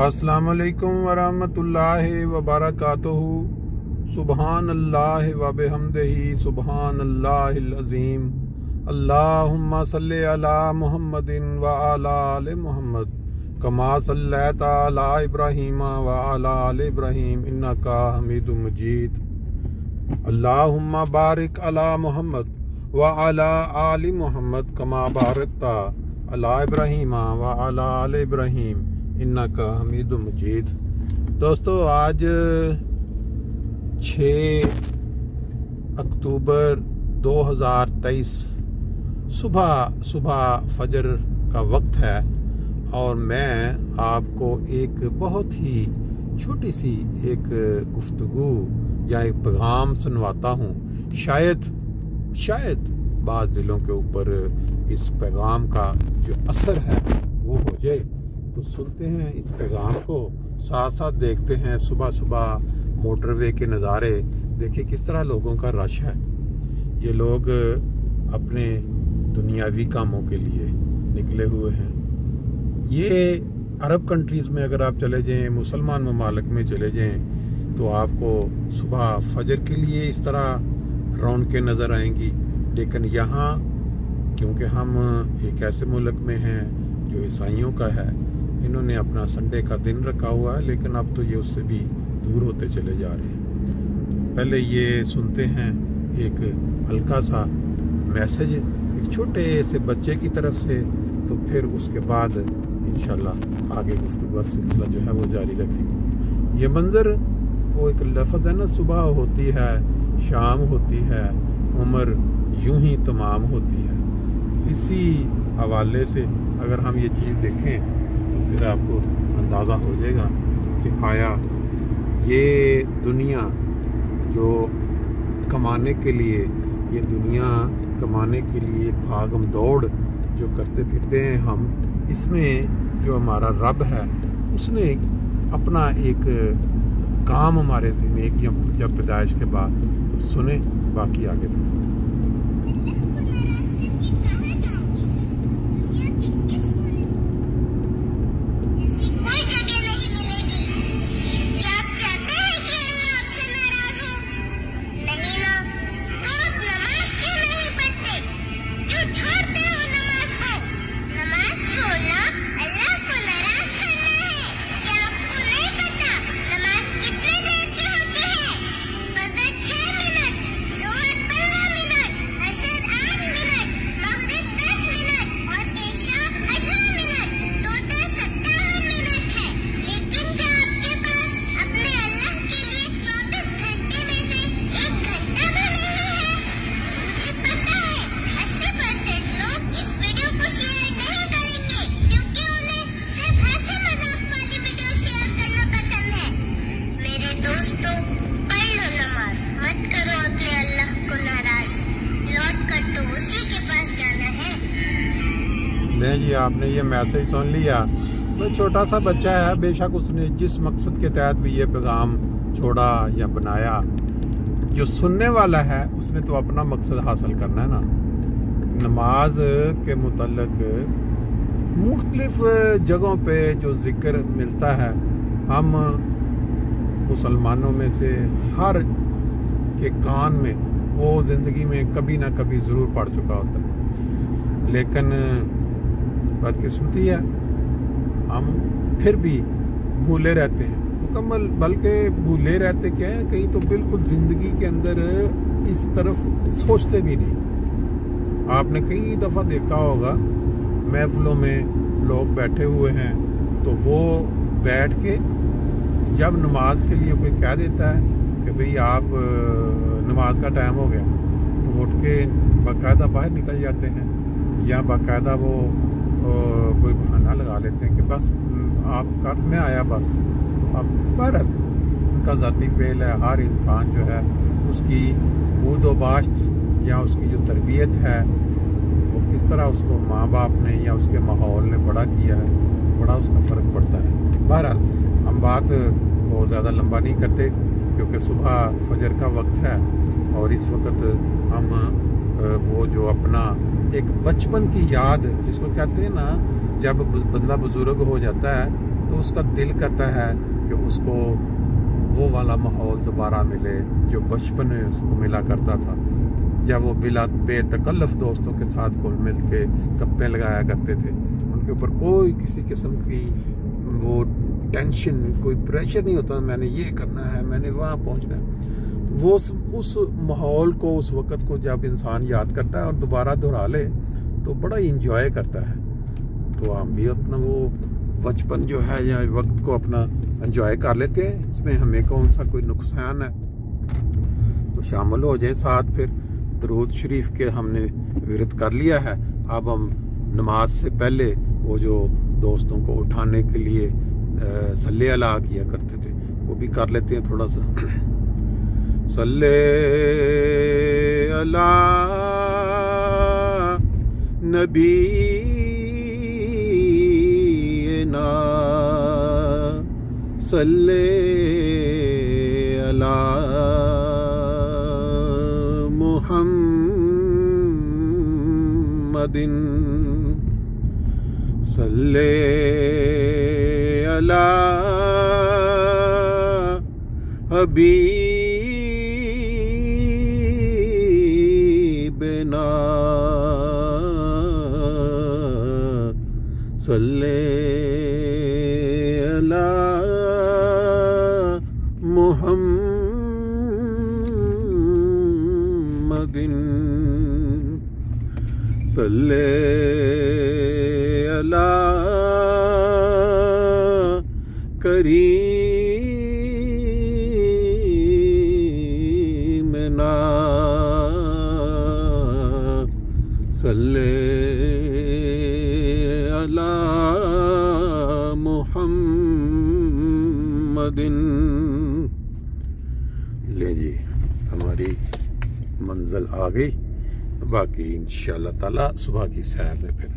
अस्सलामु अलैकुम वरहमतुल्लाहि वबरकातुहू। सुबहान अल्लाह व बिहम्दिही सुबहान अल्लाहिल अज़ीम। अल्लाहुम्मा सल्लि अला मुहम्मदिन व अला आलि मुहम्मद कमा सल्लैता अला इब्राहीम व अला आलि इब्राहीम इन्नका हमीदुम मजीद। अल्लाहुम्मा बारिक अला मुहम्मद व अला आलि मुहम्मद कमा बारकता अला इब्राहीम व अला आलि इब्राहीम इन्नका हमीदुम मजीद। दोस्तों, आज 6 अक्टूबर 2023 सुबह फजर का वक्त है और मैं आपको एक बहुत ही छोटी सी एक गुफ्तगू या एक पैगाम सुनवाता हूँ। शायद बाज़ दिलों के ऊपर इस पैगाम का जो असर है वो हो जाए। तो सुनते हैं इस पैगाम को, साथ साथ देखते हैं सुबह मोटरवे के नज़ारे। देखिए किस तरह लोगों का रश है। ये लोग अपने दुनियावी कामों के लिए निकले हुए हैं। ये अरब कंट्रीज़ में अगर आप चले जाएं, मुसलमान ममालिक में चले जाएं, तो आपको सुबह फजर के लिए इस तरह रौनकें नज़र आएंगी। लेकिन यहाँ क्योंकि हम एक ऐसे मुल्क में हैं जो ईसाइयों का है, इन्होंने अपना संडे का दिन रखा हुआ है, लेकिन अब तो ये उससे भी दूर होते चले जा रहे हैं। पहले ये सुनते हैं एक हल्का सा मैसेज एक छोटे से बच्चे की तरफ से, तो फिर उसके बाद इंशाल्लाह आगे गुफ्तगू का सिलसिला जो है वो जारी रखेंगे। ये मंज़र वो एक लफ्ज़ है ना, सुबह होती है शाम होती है, उम्र यूं ही तमाम होती है। इसी हवाले से अगर हम ये चीज़ देखें तो फिर आपको अंदाज़ा हो जाएगा कि आया ये दुनिया जो कमाने के लिए, ये दुनिया कमाने के लिए भागम दौड़ जो करते फिरते हैं हम, इसमें जो हमारा रब है उसने अपना एक काम हमारे में एक जब पैदाइश के बाद, तो सुने बाकी आगे। जी आपने ये मैसेज सुन लिया। तो छोटा सा बच्चा है, बेशक उसने जिस मकसद के तहत भी ये पैगाम छोड़ा या बनाया, जो सुनने वाला है उसने तो अपना मकसद हासिल करना है ना। नमाज के मुतल्लिक मुख्तलिफ जगहों पे जो जिक्र मिलता है, हम मुसलमानों में से हर के कान में वो ज़िंदगी में कभी ना कभी ज़रूर पड़ चुका होता है। लेकिन बदकिस्मती है, हम फिर भी भूले रहते हैं मुकम्मल, बल्कि भूले रहते क्या है, कहीं तो बिल्कुल ज़िंदगी के अंदर इस तरफ सोचते भी नहीं। आपने कई दफ़ा देखा होगा महफिलों में लोग बैठे हुए हैं, तो वो बैठ के जब नमाज के लिए कोई कह देता है कि भाई आप नमाज का टाइम हो गया, तो उठ के बाकायदा बाहर निकल जाते हैं, या बाकायदा वो कोई बहाना लगा लेते हैं कि बस आप कर मैं आया बस। तो अब पर उनका ज़ाती फेल है। हर इंसान जो है उसकी बूदोबाश्त या उसकी जो तरबियत है वो किस तरह उसको माँ बाप ने या उसके माहौल ने बड़ा किया है, बड़ा उसका फ़र्क पड़ता है। बहरहाल हम बात को ज़्यादा लंबा नहीं करते क्योंकि सुबह फजर का वक्त है और इस वक्त हम वो जो अपना एक बचपन की याद जिसको कहते हैं ना, जब बंदा बुजुर्ग हो जाता है तो उसका दिल करता है कि उसको वो वाला माहौल दोबारा मिले जो बचपन में उसको मिला करता था, जब वो बिला बेतकल्लफ दोस्तों के साथ घुल मिल के गप्पे लगाया करते थे। उनके ऊपर कोई किसी किस्म की वो टेंशन, कोई प्रेशर नहीं होता मैंने ये करना है, मैंने वहाँ पहुँचना है। वो उस माहौल को, उस वक़्त को जब इंसान याद करता है और दोबारा दोहरा ले तो बड़ा ही इंजॉय करता है। तो हम भी अपना वो बचपन जो है या वक्त को अपना एंजॉय कर लेते हैं, इसमें हमें कौन सा कोई नुकसान है। तो शामिल हो जाए साथ। फिर दरूद शरीफ के हमने विरद कर लिया है, अब हम नमाज से पहले वो जो दोस्तों को उठाने के लिए सल्ले अला किया करते थे वो भी कर लेते हैं थोड़ा सा। सल्ले अला नबी ना सल्ले अला मुहम्मदिन सल्ले अला हबीबना सल्ले अला मुहम्मदिन सल्ले अला करीमना सल्ले अला मुहम्मदिन। ले जी, हमारी मंजिल आ गई। बाकी इंशाअल्लाह ताला सुबह की सैर में फिर